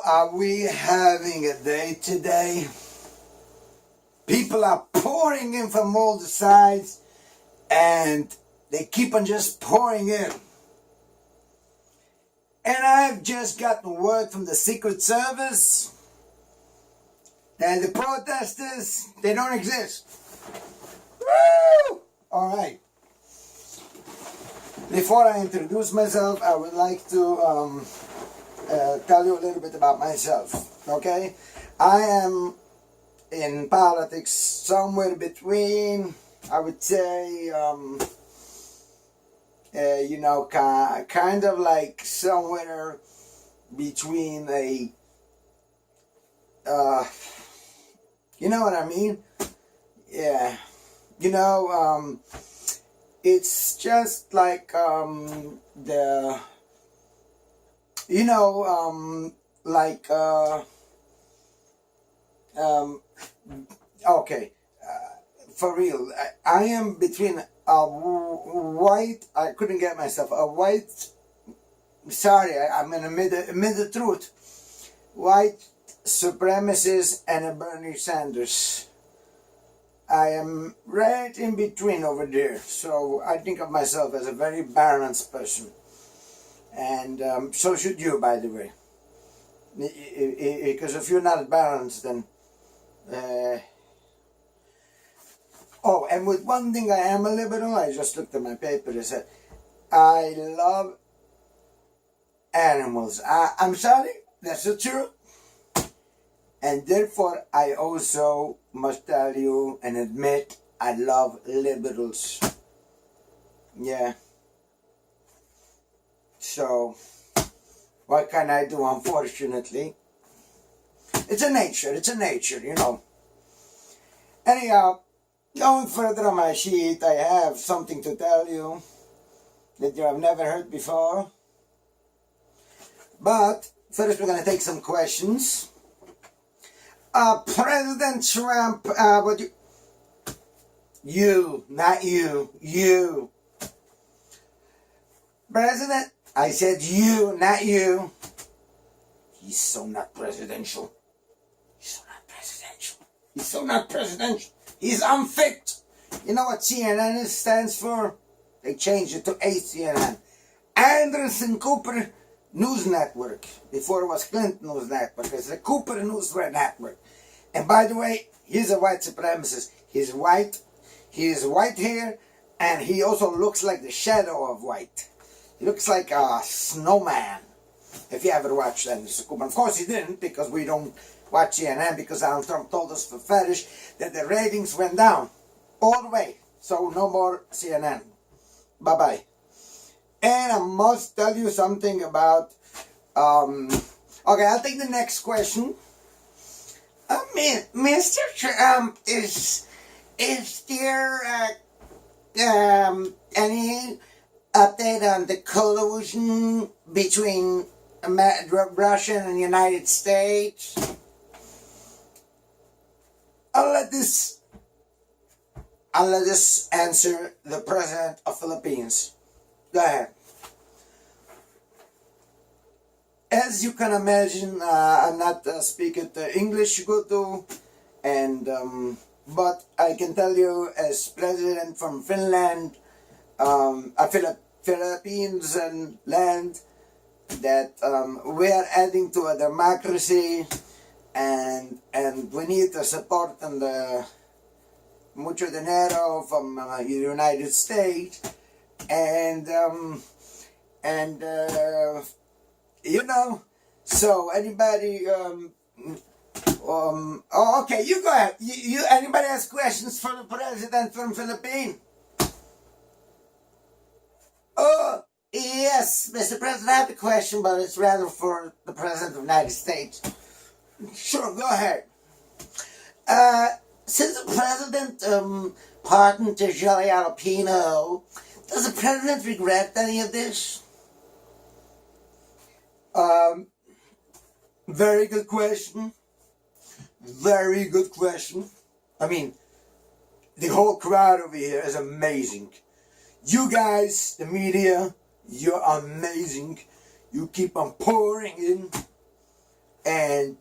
Are we having a day today? People are pouring in from all the sides and they keep on just pouring in. And I've just gotten word from the Secret Service that the protesters, they don't exist. Woo! All right. Before I introduce myself, I would like to tell you a little bit about myself, okay? I am in politics somewhere between, I would say, kind of like somewhere between a, you know what I mean? Yeah. It's just like, okay, for real, I am between a white, I couldn't get myself, a white, I'm in the mid-truth, white supremacist and a Bernie Sanders. I am right in between over there, so I think of myself as a very balanced person. And so should you, by the way. Because if you're not balanced, then... Oh, and with one thing I am a liberal, I just looked at my paper and said, I love animals. I'm sorry, that's the truth. And therefore, I also must tell you and admit, I love liberals. Yeah. So, what can I do, unfortunately? It's a nature, you know. Anyhow, going further on my sheet, I have something to tell you that you have never heard before. But, first we're going to take some questions. President Trump, not you. President, I said you, not you. He's so not presidential. He's so not presidential. He's unfit. You know what CNN stands for? They changed it to ACNN. Anderson Cooper News Network. Before it was Clinton News Network. It's the Cooper News Network. And by the way, he's a white supremacist. He's white. He has white hair. And he also looks like the shadow of white. He looks like a snowman. If you ever watched Anderson Cooper. Of course he didn't, because we don't watch CNN, because Donald Trump told us for fetish that the ratings went down all the way. So no more CNN. Bye-bye. And I must tell you something about, okay, I'll take the next question. Mr. Trump, is there any update on the collusion between Russia and the United States? I'll let this answer the President of Philippines. Go ahead. As you can imagine, I'm not speaking English good too, and but I can tell you, as president from Finland, Philippines and land, that we are adding to a democracy, and we need the support and the mucho dinero from the United States. And you know, so anybody, oh, okay, you go ahead. You anybody has questions for the president from Philippines? Oh, yes, Mr. President, I have a question, but it's rather for the President of the United States. Sure, go ahead. Since the President pardoned Jelly Jalapeno, does the President regret any of this? Very good question. Very good question. I mean, the whole crowd over here is amazing. You guys, the media, you're amazing. You keep on pouring in. And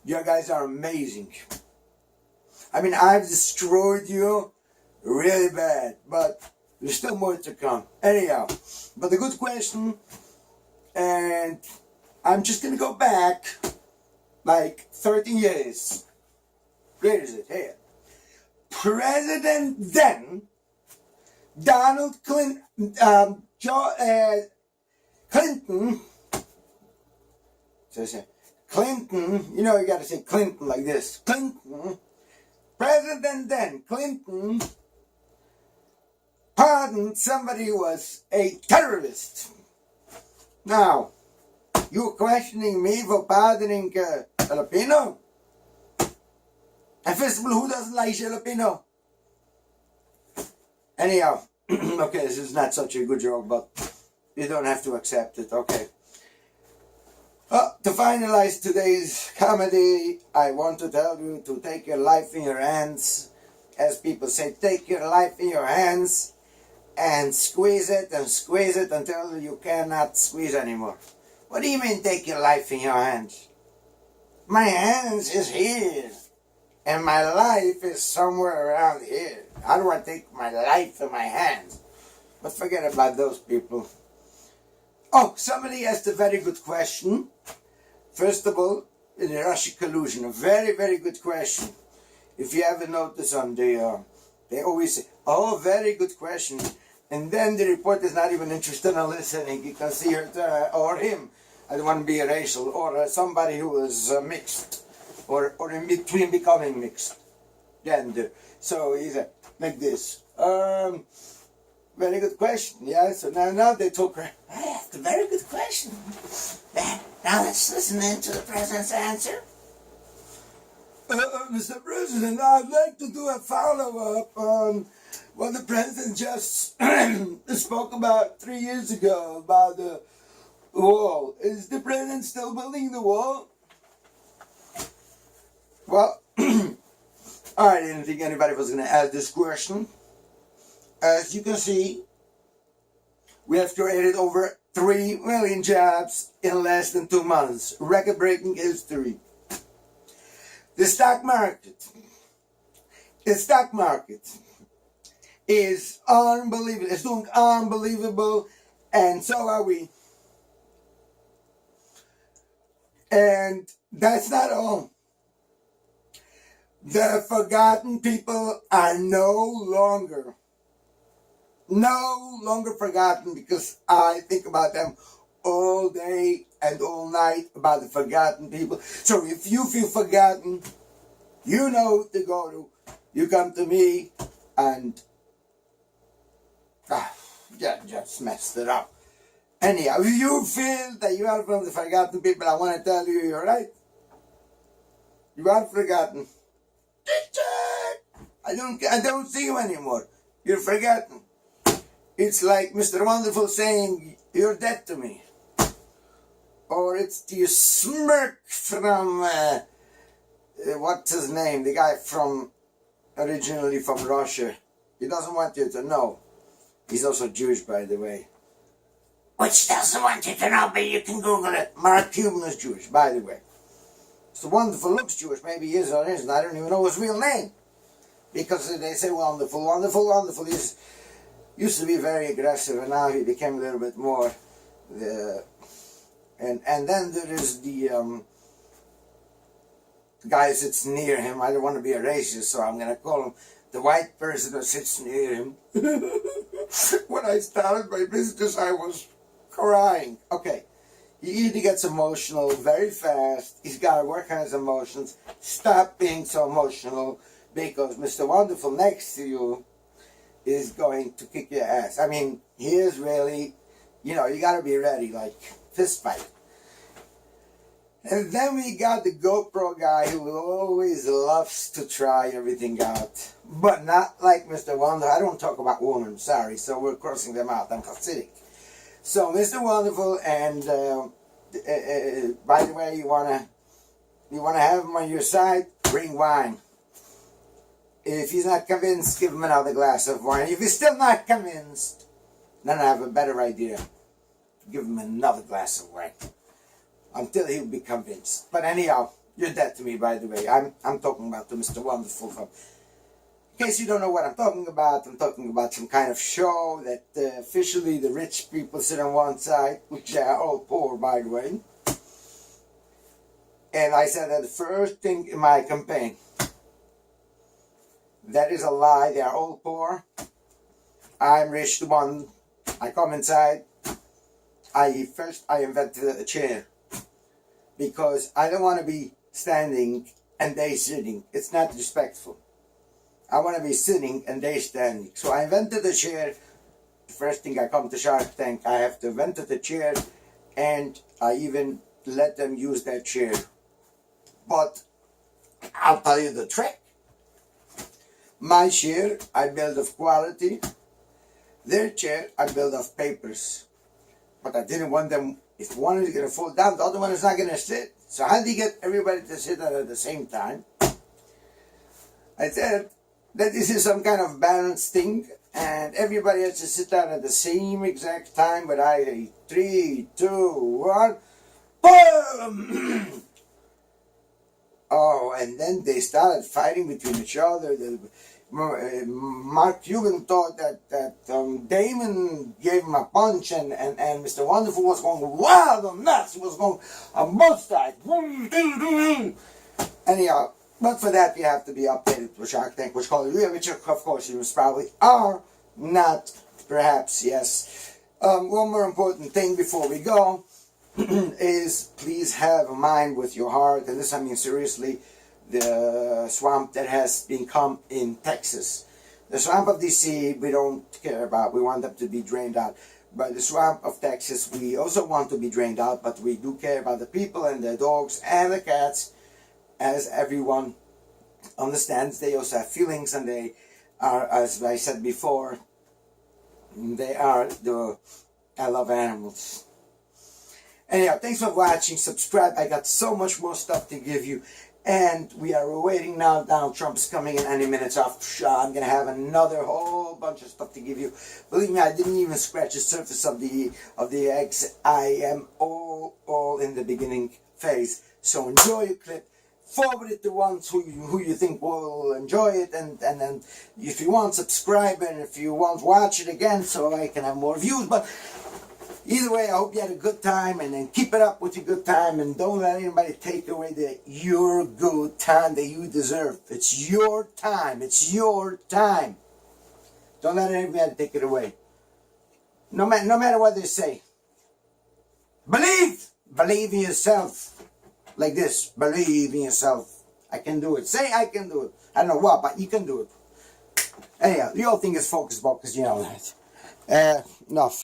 you guys are amazing. I mean, I've destroyed you really bad, but there's still more to come. Anyhow, but a good question, and I'm just gonna go back like 30 years. Where is it? Here. President then, Donald Clinton, Clinton, Clinton, you know you gotta say Clinton like this. Clinton, President then, Clinton, pardoned somebody who was a terrorist. Now, you questioning me for pardoning Filipino? And first of all, who doesn't like Filipino? Anyhow, okay, this is not such a good joke, but you don't have to accept it, okay. To finalize today's comedy, I want to tell you to take your life in your hands. As people say, take your life in your hands and squeeze it until you cannot squeeze anymore. What do you mean, take your life in your hands? My hands is here, and my life is somewhere around here. How do I take my life in my hands? But forget about those people. Oh, somebody asked a very good question. First of all, in the Russian collusion, a very, very good question. If you ever notice on the, they always say, oh, very good question. And then the reporter is not even interested in listening. You can see her, or him, I don't want to be racial, or somebody who is mixed, or in between becoming mixed gender. So he's like this. Very good question, yeah. So now they took her. That's a very good question. Now let's listen in to the president's answer. Mr. President, I'd like to do a follow-up on what the president just spoke about 3 years ago about the wall. Is the president still building the wall? Well, I didn't think anybody was going to ask this question. As you can see, we have created over 3 million jobs in less than 2 months. Record-breaking history. The stock market is unbelievable. It's doing unbelievable, and so are we. And that's not all. The forgotten people are no longer forgotten, because I think about them all day and all night, about the forgotten people. So if you feel forgotten, you know who to go to. You come to me, and just messed it up. Anyhow, if you feel that you are from the forgotten people, I want to tell you, you're right. You are forgotten. I don't see you anymore. You're forgotten. It's like Mr. Wonderful saying, you're dead to me. Or it's the smirk from, what's his name? The guy originally from Russia. He doesn't want you to know. He's also Jewish, by the way. Which doesn't want you to know, but you can Google it. Mark Cuban is Jewish, by the way. Mr. Wonderful looks Jewish. Maybe he is or isn't. I don't even know his real name. Because they say wonderful, wonderful, wonderful. He used to be very aggressive, and now he became a little bit more. And then there is the guy who sits near him. I don't want to be a racist, so I'm going to call him the white person who sits near him. When I started my business, I was crying. Okay, he either gets emotional very fast. He's got to work on his emotions. Stop being so emotional, because Mr. Wonderful next to you is going to kick your ass. I mean, he is really, you got to be ready, like fist fight. And then we got the GoPro guy who always loves to try everything out. But not like Mr. Wonderful. I don't talk about women, sorry, so we're crossing them out. I'm Hasidic. So Mr. Wonderful, and by the way, you wanna have him on your side, bring wine. If he's not convinced, give him another glass of wine. If he's still not convinced, then I have a better idea. Give him another glass of wine. until he'll be convinced. But anyhow, you're dead to me, by the way. I'm talking about the Mr. Wonderful from. In case you don't know what I'm talking about some kind of show that officially the rich people sit on one side, which are all poor, by the way. And I said that the first thing in my campaign, that is a lie. They are all poor. I'm rich, the one. I come inside. I invented a chair because I don't want to be standing and they sitting. It's not respectful. I want to be sitting and they standing. So I invented a chair. The first thing I come to Shark Tank, I have to invent the chair, and I even let them use that chair. But I'll tell you the trick. My chair I build of quality. Their chair I build of papers. But I didn't want them, if one is going to fall down, the other one is not going to sit. So how do you get everybody to sit down at the same time? I said that this is some kind of balance thing, and everybody has to sit down at the same exact time. But I 3, 2, 1, boom! Oh, and then they started fighting between each other. Mark Cuban thought that Damon gave him a punch, and Mr. Wonderful was going wild and nuts. He was going on both sides. Anyhow, but for that you have to be updated with Shark Tank, which of course you probably are not. Perhaps yes. One more important thing before we go is please have a mind with your heart, and this I mean seriously. The swamp that has become in Texas. The swamp of DC we don't care about. We want them to be drained out. But the swamp of Texas we also want to be drained out, but we do care about the people and the dogs and the cats. As everyone understands, they also have feelings, and they are, as I said before, I love animals. Anyhow, thanks for watching. Subscribe. I got so much more stuff to give you. And we are waiting now. Donald Trump is coming in any minute. So I'm going to have another whole bunch of stuff to give you. Believe me, I didn't even scratch the surface of the eggs. I am all in the beginning phase. So enjoy your clip. Forward it to ones who you think will enjoy it. And then if you want, subscribe. And if you want, watch it again so I can have more views. But either way, I hope you had a good time, and then keep it up with your good time, and don't let anybody take away your good time that you deserve. It's your time. It's your time. Don't let anybody take it away. No matter what they say. Believe in yourself. Like this. Believe in yourself. I can do it. Say I can do it. I don't know what, but you can do it. Anyhow, the whole thing is focus, you know that. Enough.